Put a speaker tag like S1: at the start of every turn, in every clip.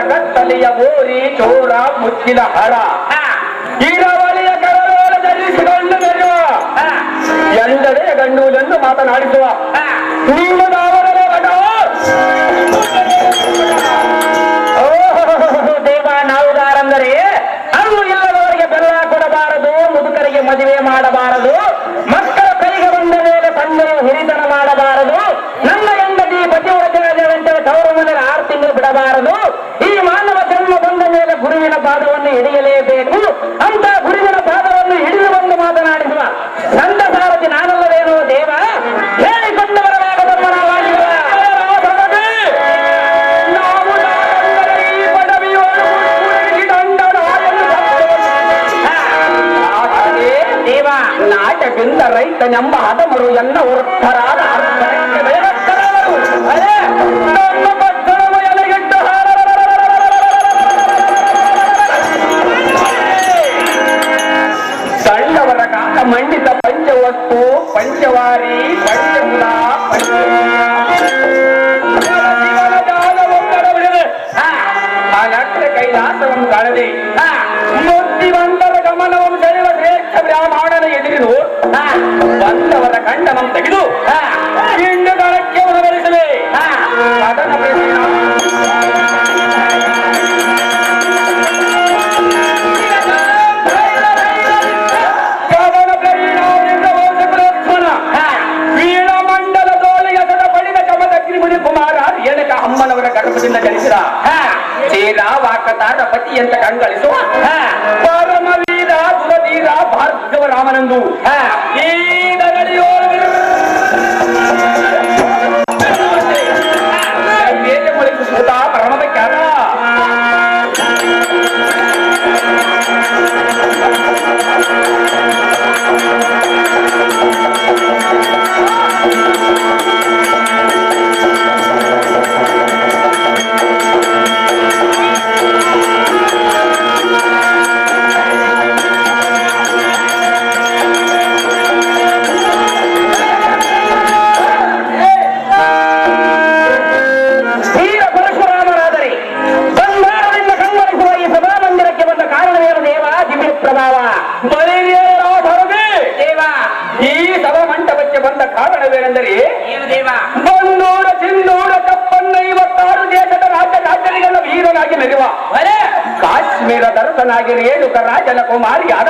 S1: ಕತ್ತಲೆಯ ಓರಿ ಚೋರ ಮುಚ್ಚಿದ ಹರ ಈರವಳಿಯ ಕರವಳ ಧರಿಸಿಕೊಂಡು ಬರುವ ಎಲ್ಲವೇ ಗಂಡುವುದನ್ನು ಮಾತನಾಡಿಸುವ ನೀನು ದೇವ ನಾವುದಾರಂದರೆ ಅವು ಇಲ್ಲದವರಿಗೆ ಬೆಲ್ಲ ಕೊಡಬಾರದು, ಮುದುಕರಿಗೆ ಮದುವೆ ಮಾಡಬಾರದು, ಮಕ್ಕಳ ಕೈಗೆ ಬಂದ ಮೇಲೆ ತಂದೆಯು ಹಿರಿತನ ಮಾಡಬಾರದು, ನನ್ನ ಹೆಂಡತಿ ಪತಿವ್ರತೆಯಾದಂತೆ ತವರು ಮನೆಯ 6 ತಿಂಗಳು ಬಿಡಬಾರದು, ಈ ಮಾನವ ಜನ್ಮ ಬಂದ ಮೇಲೆ ಗುರುವಿನ ಪಾದವನ್ನು ಹಿಡಿಯಲೇಬೇಕು ಅಂತ ಗುರುವಿನ ಪಾದವನ್ನು ಹಿಡಿದು ಬಂದು ಮಾತನಾಡಿಸುವ ಸಂತ ಸಾರಥಿ ನಾನಲ್ಲವೇನೋ ದೇವ ಹೇಳಿಕೊಂಡು ಬರಲಾಗದಮ್ಮ ನಾವಾಗಿರುವ ದೇವ ನಾಟದಿಂದ ರೈತನೆಂಬ ಹದಮರು ಎಲ್ಲ ವೃತ್ತರಾದ ಸಣ್ಣವರ ಕಾಲ ಮಂಡಿತ ಪಂಚವಸ್ತು ಪಂಚವಾರಿ ಪಂಚಮುಲ ಕೈಲಾಸವನ್ನು ಕಾಣದೆ ಬುದ್ಧಿವಂತರ ಗಮನವನ್ನು ಸೆಳೆಯುವ ಶ್ರೇಷ್ಠ ಬ್ರಾಹ್ಮಣನ ಎದುರಿದು ಬಂದವರ ಖಂಡನಂ ತೆಗೆದು ಹಿಂಡುಗಳಕ್ಕೆ ಉಣಬಡಿಸಲೇ ಅದನ ವೀಣಮಂಡಲ ತೋಳಿಗದ ಪಡಿದ ಚಮದಗ್ನಿ ಮುನಿ ಕುಮಾರ ಏನಕ ಅಮ್ಮನವರ ಗರ್ಭದಿಂದ ಜನಿಸಿದ ವಾಕತಾರ ಪತಿ ಅಂತ ಕಂಗಳಿಸುವ ಪರಮವೀರ ದುರಧೀರ ಭಾರ್ಗವ ರಾಮನಂದು ಈ ಮುಳಿಸುತ್ತ ಪರಮವಿಖ್ಯಾತ ಕಾರಣವೇನೆಂದರೆ ಬಂದೂರ ಸಿಂಧೂರ ಕಪ್ಪನ್ನ 56 ದೇಶದ ರಾಜ್ಯಗಳಿಗೆಲ್ಲ ವೀರನಾಗಿ ಮೆರೆಯುವ ಕಾಶ್ಮೀರ ದರ್ಶನಾಗಿ ರೇಣುಕ ರಾಜನ ಕುಮಾರಿಯಾದ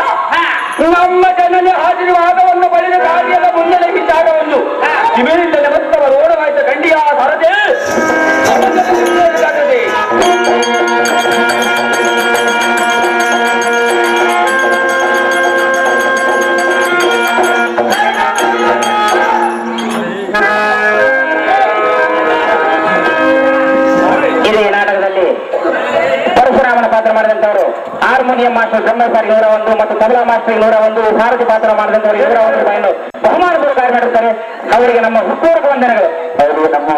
S1: ನಮ್ಮ ಜನನೇ ಆಶೀರ್ವಾದವನ್ನು ಪಡೆದ ಕಾರ್ಯದ ಮುನ್ನೆಲೆ ಈ ಜಾಗವನ್ನು ಶಿಬಿರಿಂದ ನಮಸ್ತವ ರೋಡವಾಯ್ತ ಗಂಡಿಯ ಸರದೆ ಹಾರ್ಮೋನಿಯಂ ಮಾಸ್ಟರ್ ಬ್ರಹ್ಮಚಾರಿ 101 ಮತ್ತು ತಬಲಾ ಮಾಸ್ಟರ್ 101 ಸಾರಥಿ ಪಾತ್ರ ಮಾಡಿದಂತವರು 101 ರೂಪಾಯಿಯನ್ನು ಬಹುಮಾನ ಕಾರ್ಯ ಮಾಡಿರ್ತಾರೆ. ಅವರಿಗೆ ನಮ್ಮ ಹೃತ್ಪೂರ್ವಕ ವಂದನೆಗಳು. ಅವರಿಗೆ ನಮ್ಮ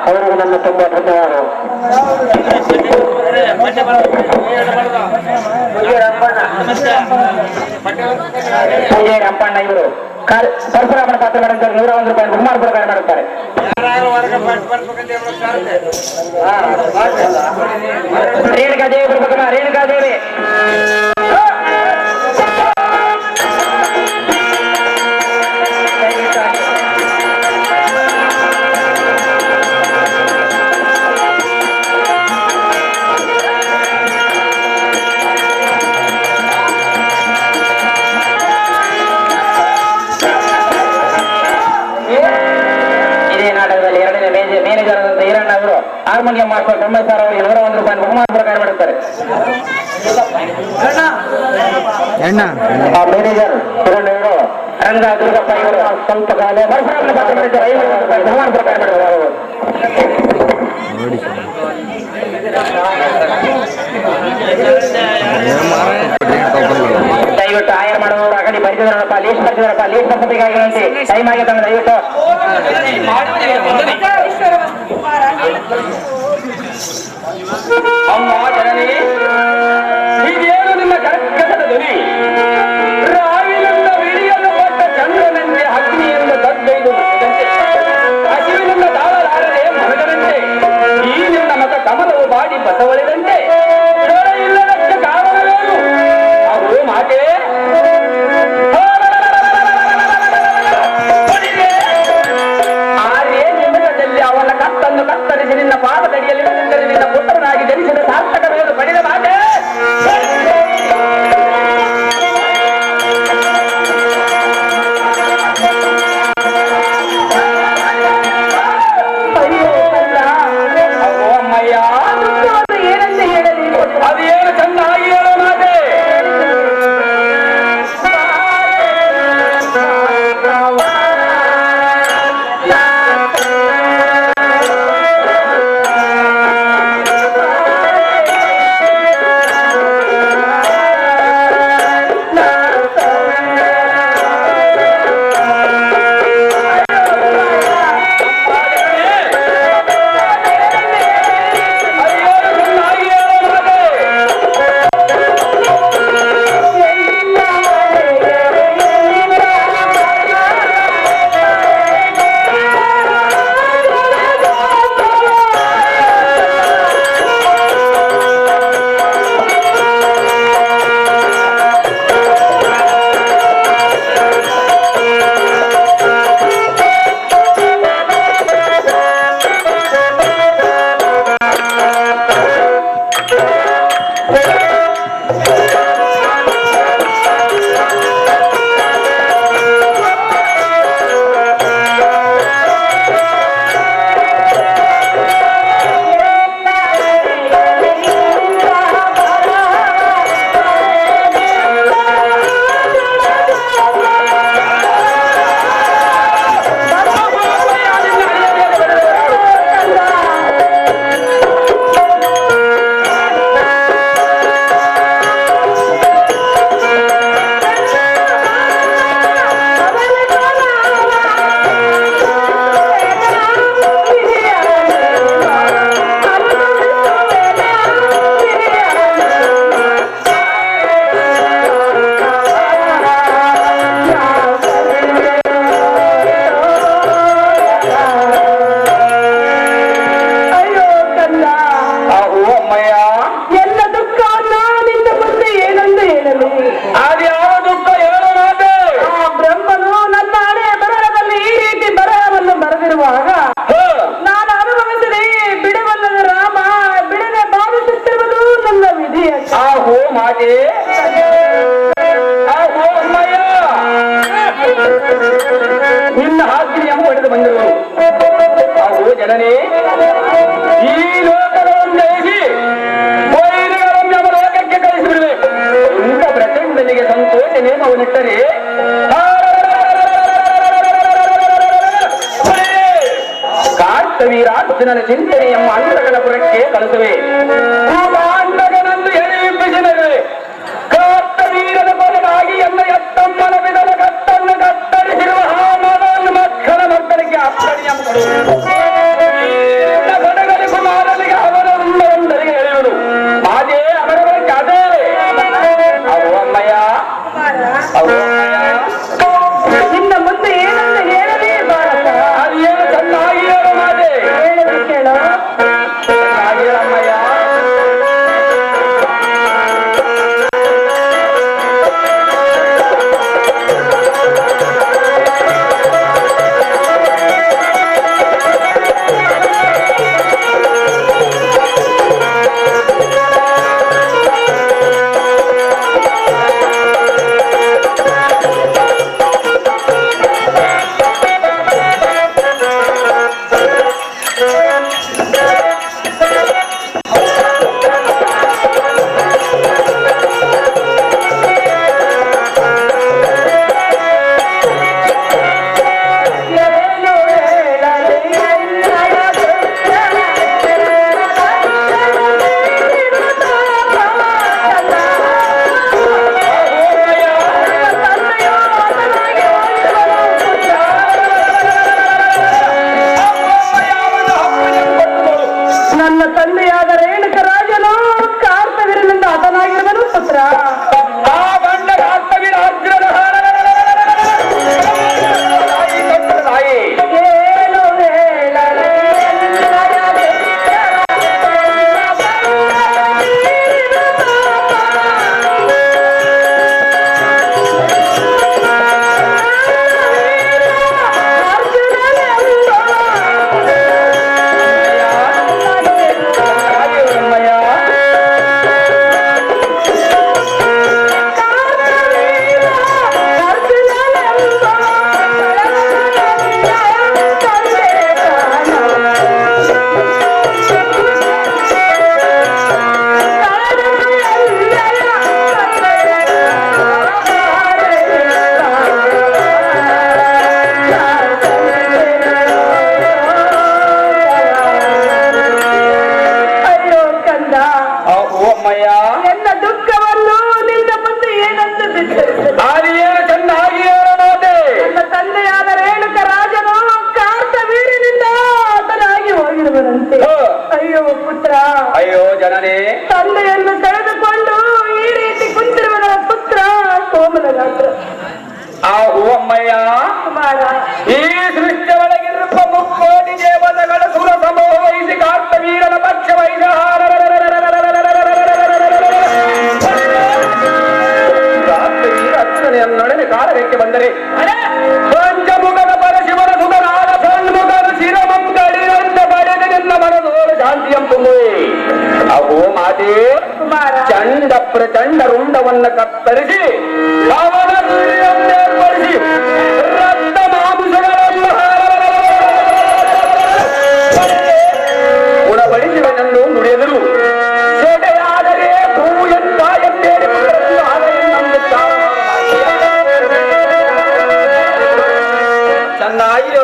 S1: ಅವರಿಗೆ ನಮ್ಮ ತುಂಬಾ ಧನ್ಯವಾದಗಳು. ಪೂಜೆ ರಂಪಣ್ಣ ಇವರು ಪರಶುರಾಮನ ಪಾತ್ರ ಮಾಡಿದಂತವರು 101 ರೂಪಾಯಿ ಬಹುಮಾನ ಕಾರ್ಯ ಮಾಡುತ್ತಾರೆ. ರೇಣುಕಾ ದೇವಿ ಬರ್ಬೇಕಮ್ಮ, ರೇಣುಕಾ ದೇವಿ ಹಾರ್ಮೋನಿಯಂ ಮಾಸ್ಟರ್ ಬ್ರಹ್ಮಚಾರ ಅವರಿಗೆ 101 ರೂಪಾಯಿ ಬಹುಮಾನ ಪ್ರಕಾರ ಮಾಡುತ್ತಾರೆ. ಮ್ಯಾನೇಜರ್ ಕಿರಣ್ ಇವರು ರಂಗ ದುರ್ಗಪ್ಪ ಇವರು ಸ್ವಲ್ಪ ಕಾಲ ಪರಶುರಾಮನ ಪಾತ್ರ ಮಾಡಿದ್ದಾರೆ. 50 ರೂಪಾಯಿ ಬಹುಮಾನ ಪ್ರಕಾರ ಮಾಡಿದ್ದಾರೆ. ದಯವಿಟ್ಟು ಆಯರ್ ಮಾಡುವವರು ಅಗಡಿ ಬರೆದಿದ್ದಾರಪ್ಪ, ಲೀಸ್ಟ್ ಬರ್ತಿದಾರಪ್ಪ, ಲೀಸ್ಟ್ ಬರ್ಸಬೇಕಾಗಿರುವಂತೆ ಟೈಮ್ ಆಗಿದೆ. ದಯವಿಟ್ಟು ಅಮ್ಮ ಜನನಿ, ಇದೇನು ನಿಮ್ಮ ಕರ್ಕಟದ ಧ್ವನಿ? ರಾವಿನಿಂದ ವಿಳಿಯಲು ಕೊಟ್ಟ ಚಂದ್ರನಂತೆ ಅಗ್ನಿಯಿಂದ ದದ್ದೈದು ಹಸಿವಿನಿಂದ ತಾಳಲಾರದೆ ಮನಗನಂತೆ ಈ ನಿನ್ನ ಮತ ತಮ ಮಾತೆ ಅಮ್ಮಯ್ಯ ನಿನ್ನ ಹಾಸಿಗೆಯನ್ನು ಹೊಡೆದು ಬಂದರು ಅವು ಜನನೇ ಈ ಲೋಕಗಳನ್ನು ಜಯಿಸಿ ವೈರಿಗಳನ್ನು ನಮ್ಮ ಲೋಕಕ್ಕೆ ಕಳಿಸಿಬಿಡುವೆ ಇಂಥ ಪ್ರಚಂಡನಿಗೆ ಸಂತೋಷ ನೇಮವನ್ನಿಟ್ಟರೆ ಕಾರ್ತವೀರಾರ್ಜುನನ ಚಿಂತನೆ ಎಂಬ ಅಂತರಗಣಪುರಕ್ಕೆ ಕಳಿಸುವೆ ಎಳೆಯುತ್ತಿಸಿದರೆ ಕಾರ್ತವೀರದ ಕೊನೆಗಾಗಿ ಎನ್ನ ಎತ್ತಮ್ಮನ ಬಿಡದ ಕತ್ತನ್ನು ಕತ್ತರಿಸಿರುವ ಹಾಮನ ಮಕ್ಕಳ ಮಕ್ಕಳಿಗೆ ಅಪ್ಪಣೆಯ ಗಡಗಲಿ ಕುಮಾರನಿಗೆ ಅವರ ಒಂದರಿಗೆ ಎಳೆಯುವುದು ಮಾದೇ ಅವರವರಿಗೆ ಅದೇ ಅಮ್ಮಯ್ಯ
S2: ನಿನ್ನ ಮುಂದೆ ಏನಂತ ಹೇಳಲೇ ಭಾರತ
S1: ಅದೇನು ಚೆನ್ನಾಗಿ ಹೇಳು ಮಾದೇ
S2: ಹೇಳದೆ ಕೇಳೋ
S1: ಅಮ್ಮಯ್ಯ
S2: ನನ್ನ ದುಃಖವನ್ನು ನಿನ್ನ ಮುಂದೆ ಏನಂತ
S1: ಆದಿಯೇನು ಚೆನ್ನಾಗಿ ಹೇಳಬಹುದೇ
S2: ನನ್ನ ತಂದೆಯಾದ ರೇಣುಕ ರಾಜನು ಕಾರ್ತವೀರ್ಯನಿಂದ ಆತನಾಗಿ ಹೋಗಿರುವನಂತೆ ಅಯ್ಯೋ ಪುತ್ರ
S1: ಅಯ್ಯೋ ಜನನೇ
S2: ತಂದೆಯನ್ನು ಕಳೆದುಕೊಂಡು ಈ ರೀತಿ ಕುಂತಿರುವ ನನ್ನ ಪುತ್ರ ಕೋಮಲ ಗಾತ್ರ
S1: ಆ ಹೂವಮ್ಮಯ್ಯ
S2: ಕುಮಾರ
S1: ಈ ಸೃಷ್ಟಿ ಒಳಗಿರುವ ಮುಕ್ಕೋಟಿ ದೇವತೆಗಳ ಸುರ ಸಮೂಹ ವಹಿಸಿ ಕಾರ್ತವೀರನ ಪಕ್ಷ ವಹಿಸಿ ನೊಡನೆ ಕಾಲಕ್ಕೆ ಬಂದರೆ ಪಂಚಮುಖದ ಪರಶಿವನ ಸುಧನಾದ ಸನ್ಮುಖದ ಶಿರಮಂ ಕಡಿರಂತ ಪಡೆದ ನಿನ್ನ ಮನದೋಳು ಶಾಂತಿಯಂ ತುಂಬುವೆ ಅಹೋ ಮಾತೆ
S2: ಕುಮಾರ
S1: ಚಂಡ ಪ್ರಚಂಡ ರುಂಡವನ್ನ ಕತ್ತರಿಸಿ ಅವನ ಏರ್ಪಡಿಸಿ ರಕ್ತ ಮಾಂಸಗಳನ್ನು ಗುಣಪಡಿಸುವನೆಂದು ನುಡಿದರು ಸೆಡೆಯಾದರೆ ಭೂ ಎಂತ ಎಂದೇಳಿ ಚೆನ್ನಾಗಿ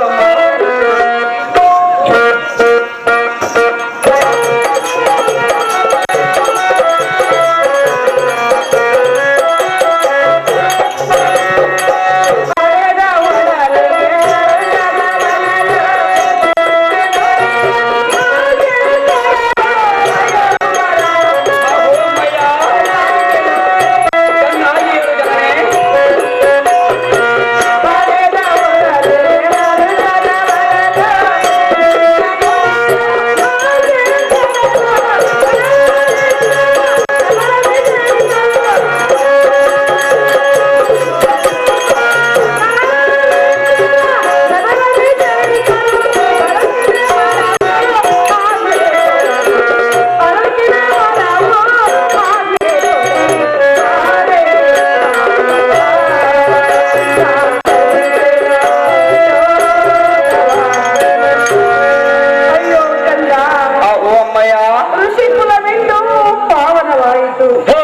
S2: ಕೊಟ್ಟು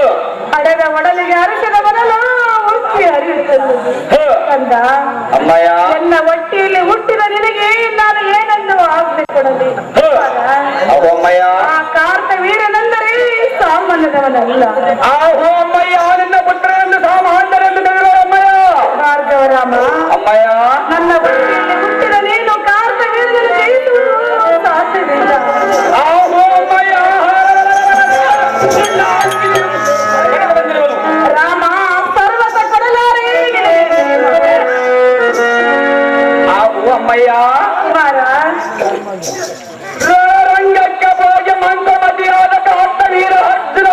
S2: ಹಡೆದ ಒಡಲಿಗೆ ಅರಸದ ಬರಲು ಹುಟ್ಟಿ ಹರಿಯುತ್ತದೆ ಕಂದ.
S1: ಅಮ್ಮಯ್ಯ
S2: ನನ್ನ ಹೊಟ್ಟೆಯಲ್ಲಿ ಹುಟ್ಟಿದ ನಿನಗೆ ನಾನು ಏನೆಂದು ಆಜ್ಞೆ ಕೊಡಲಿ?
S1: ಅಮ್ಮಯ್ಯ
S2: ಆ ಕಾರ್ತವೀರ್ಯನೆಂದರೆ ಸಾಮಾನ್ಯದವನಲ್ಲ.
S1: ಆಹೋ ಅಮ್ಮಯ್ಯ ನಿನ್ನ ಪುತ್ರರೆಂದು ಸಾಮಾನ್ಯರೆಂದು ತಿಳಿಯುವ ಅಮ್ಮಯ್ಯ.
S2: ಭಾರ್ಗವರಾಮ,
S1: ಅಮ್ಮಯ್ಯ
S2: ನನ್ನ ಹೊಟ್ಟೆಯಲ್ಲಿ ಹುಟ್ಟಿದ ನೀನು ಕಾರ್ತವೀರ್ಯನನ್ನು ಜಯಿಸುವುದು ಸಾಧ್ಯವಿಲ್ಲ.
S1: ಆಹೋ ಅಮ್ಮಯ್ಯ
S2: ರಾಮ ಪರ್ವತ ಕೊಡಲಾರೆ.
S1: ಆಹೋ ಅಮ್ಮಯ್ಯ
S2: ಕುಮಾರ,
S1: ರಂಗಕ್ಕೆ ಹೋಗಿ ಮಂಗಮತಿಯಾದ ಕಾರ್ತವೀರ ಹತ್ತಿರ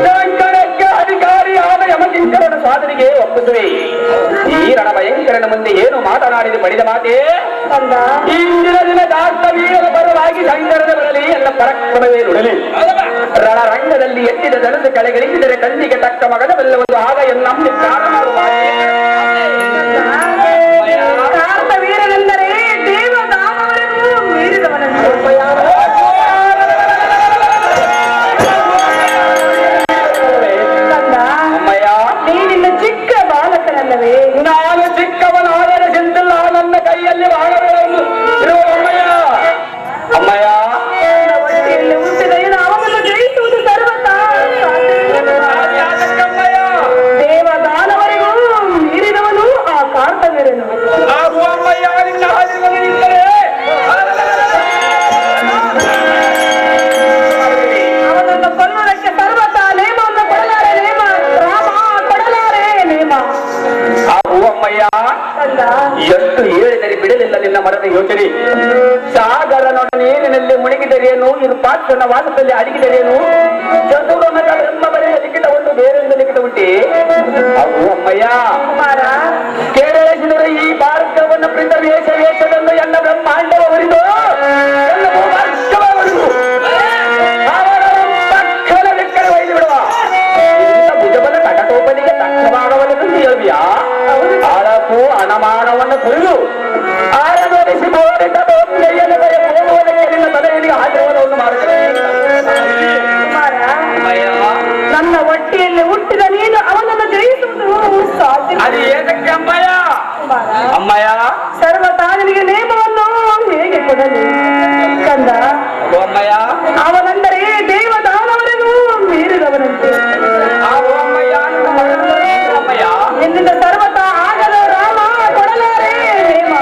S1: ಶಂಕರಕ್ಕೆ ಅಧಿಕಾರಿಯಾದ ಯಮಕಿಂಕರನ ಸಾಧನೆಗೆ ಒಪ್ಪಿಸುವೆ. ಈ ರಣಭಯಂಕರನ ಮುಂದೆ ಏನು ಮಾತನಾಡಿದ ಪಡೆದ ಮಾತೆ
S2: ಕಂದ.
S1: ಇಂದಿನ ದಿನ ಕಾರ್ತವೀರನ ಪರವಾಗಿ ಶಂಕರನ ಬರಲಿ ಎಲ್ಲ ಪರಾಕ್ರಮವೇ ನುಡಲಿ. ರಣರಂಗದಲ್ಲಿ ಎತ್ತಿದ ಧನದ ಕೆಳಗಿಳಿಸಿದರೆ ಕಣ್ಣಿಗೆ ತಕ್ಕ ಮಗನವೆಲ್ಲವೊಂದು ಆಗ ಎನ್ನಮ್ಮಿ
S2: ಕಾರ್ತವೀರನೆಂದರೆ ದೇವದಾನವರೆಗೂ ಮೀರಿದವನಂತೆ. ಕಂದ,
S1: ಅಮ್ಮಯ್ಯ
S2: ನೀನಿನ್ನ ಚಿಕ್ಕ ಬಾಲಕನಲ್ಲವೇ?
S1: ನಾನು ಚಿಕ್ಕವನಾದರೆ ಚಿಂತಿಲ್ಲ, ನನ್ನ ಕೈಯಲ್ಲಿ ಬಾಣಗಳನ್ನು ಇರುವ ಅಮ್ಮಯ್ಯ. ಅಮ್ಮಯ್ಯ
S2: ನನ್ನ ಹೊಟ್ಟೆಯಲ್ಲಿ ಹುಟ್ಟಿದ ನೀನು ಅವನನ್ನು ಜಯಿಸುವುದು ಸರ್ವತಾ
S1: ಯಾಕಮ್ಮಯ್ಯ
S2: ದೇವದಾನವರೆಗೂ ಮೀರಿದವನು ಆ ಕಾರ್ತವೀರನು.
S1: ಆಗುವ ಅಮ್ಮಯ್ಯ ನಿನ್ನ ಹಾದಿರುವನಿದ್ದರೆ
S2: ಅವನನ್ನು ಕೊಲ್ಲುವುದಕ್ಕೆ ಸರ್ವತಾ ನೇಮವನ್ನು ಕೊಡಲಾರೆ ನೇಮ. ರಾಮ ಕೊಡಲಾರೆ ನೇಮ.
S1: ಆಗುವ ಅಮ್ಮಯ್ಯ
S2: ಕಂದ,
S1: ಎಷ್ಟು ಹೇಳಿದರೆ ಬಿಡಲಿಲ್ಲ ನಿನ್ನ ಮರದ ಯೋಚನೆ. ಸಾಗರನೊಡನೆ ನೀರಿನಲ್ಲಿ ಮುಳುಗಿದರೇನು, ಇದು ಪಾತ್ರನ ವಾಸದಲ್ಲಿ ಅಡಗಿದರೇನು, ಚತುರನಗ ಬ್ರಹ್ಮ ಬರೆಯ ಲಿಖಿತವನ್ನು ಬೇರೆಂದು ಲಿಖಿತ ಉಂಟೆ. ಅವು ಅಮ್ಮಯ್ಯ
S2: ಕುಮಾರ,
S1: ಕೇಳಿಸಿದರೆ ಈ ಭಾರತವನ್ನು ಪ್ರೀತ ವೇಷವನ್ನು ಎನ್ನ ಬ್ರಹ್ಮಾಂಡವ ಹೊರಿದು ಎನ್ನ ಭೂಭಾಗ್ಯವ ಹೊರಿದು ಅವರ ಪಕ್ಕದ ಲೆಕ್ಕದ ಒಯ್ದು ಬಿಡುವ. ಇಂಥ ಭುಜಬಲ ಕಟಕೋಪನಿಗೆ ತಕ್ಕವಾಗವಲೆಂದು ಹೇಳ್ಬಿಯಾ? ಆಳಕ್ಕೂ ಅನಮಾನವನ್ನು ಕುರಿದು ಆರದೊಡಿಸಿ ಬೋರಿದ ಬೋಂಬೆಯನ್ನು ಹೋಗುವುದಕ್ಕೆ ನಿನ್ನ ತಲೆಯಲ್ಲಿ ಆಶೀರ್ವಾದವನ್ನು ಮಾಡುತ್ತದೆ.
S2: ಕುಮಾರ,
S1: ಅಮ್ಮಯ್ಯ
S2: ನನ್ನ ಹೊಟ್ಟೆಯಲ್ಲಿ ಹುಟ್ಟಿದ ನೀನು ಅವನನ್ನು ಜಯಿಸುವುದು ಸಾಧ್ಯ.
S1: ಅದು ಏತಕ್ಕೆ ಅಮ್ಮಯ್ಯ?
S2: ಕುಮಾರ,
S1: ಅಮ್ಮಯ್ಯ
S2: ಸರ್ವತಾ ನಿನಗೆ ನೇಮವನ್ನು ಹೇಗೆ ಕೊಡಲಿ? ಕಂದ,
S1: ಅಮ್ಮಯ್ಯ
S2: ಅವನೆಂದರೆ ದೇವದಾನವರೆಗೂ ಮೀರಿದವನಂತೆ.
S1: ಆ ಅಮ್ಮಯ್ಯ ಅಮ್ಮಯ್ಯ
S2: ನಿನ್ನಿಂದ ಸರ್ವತಾ ಆಗದ ರಾಮ ಕೊಡಲಾರೆ ನೇಮ.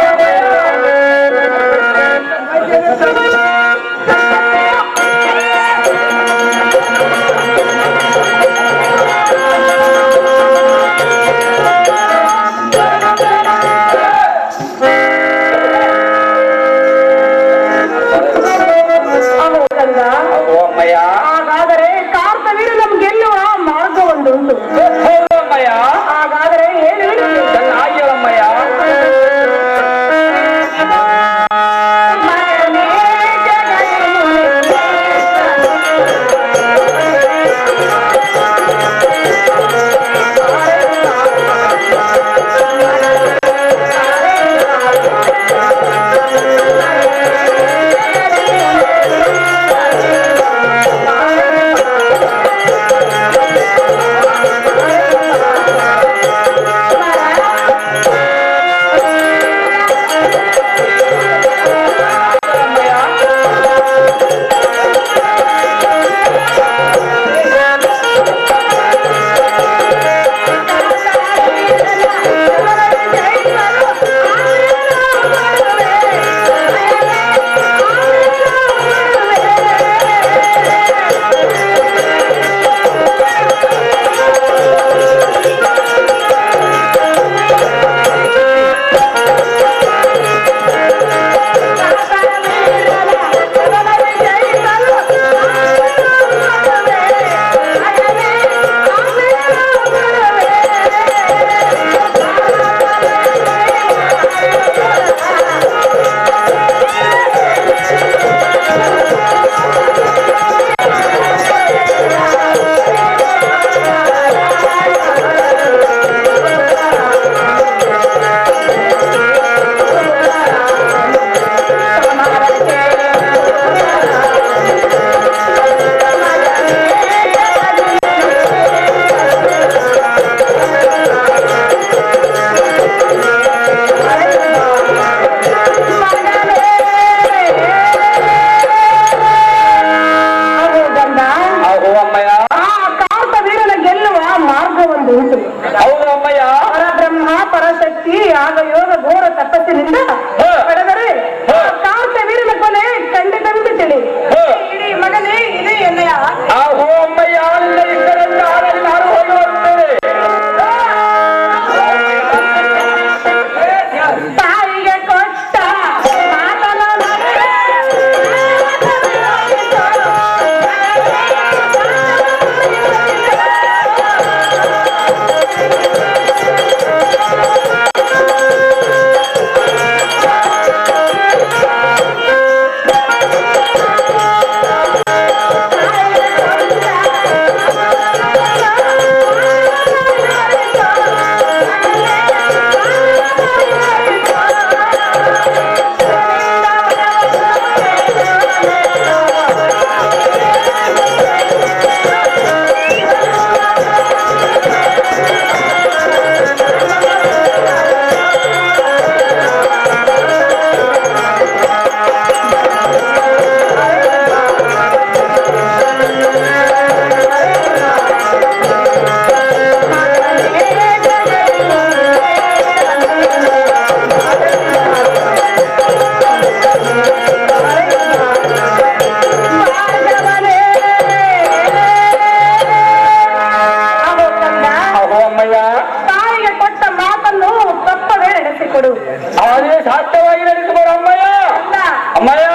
S1: ಅಮ್ಮಯ್ಯ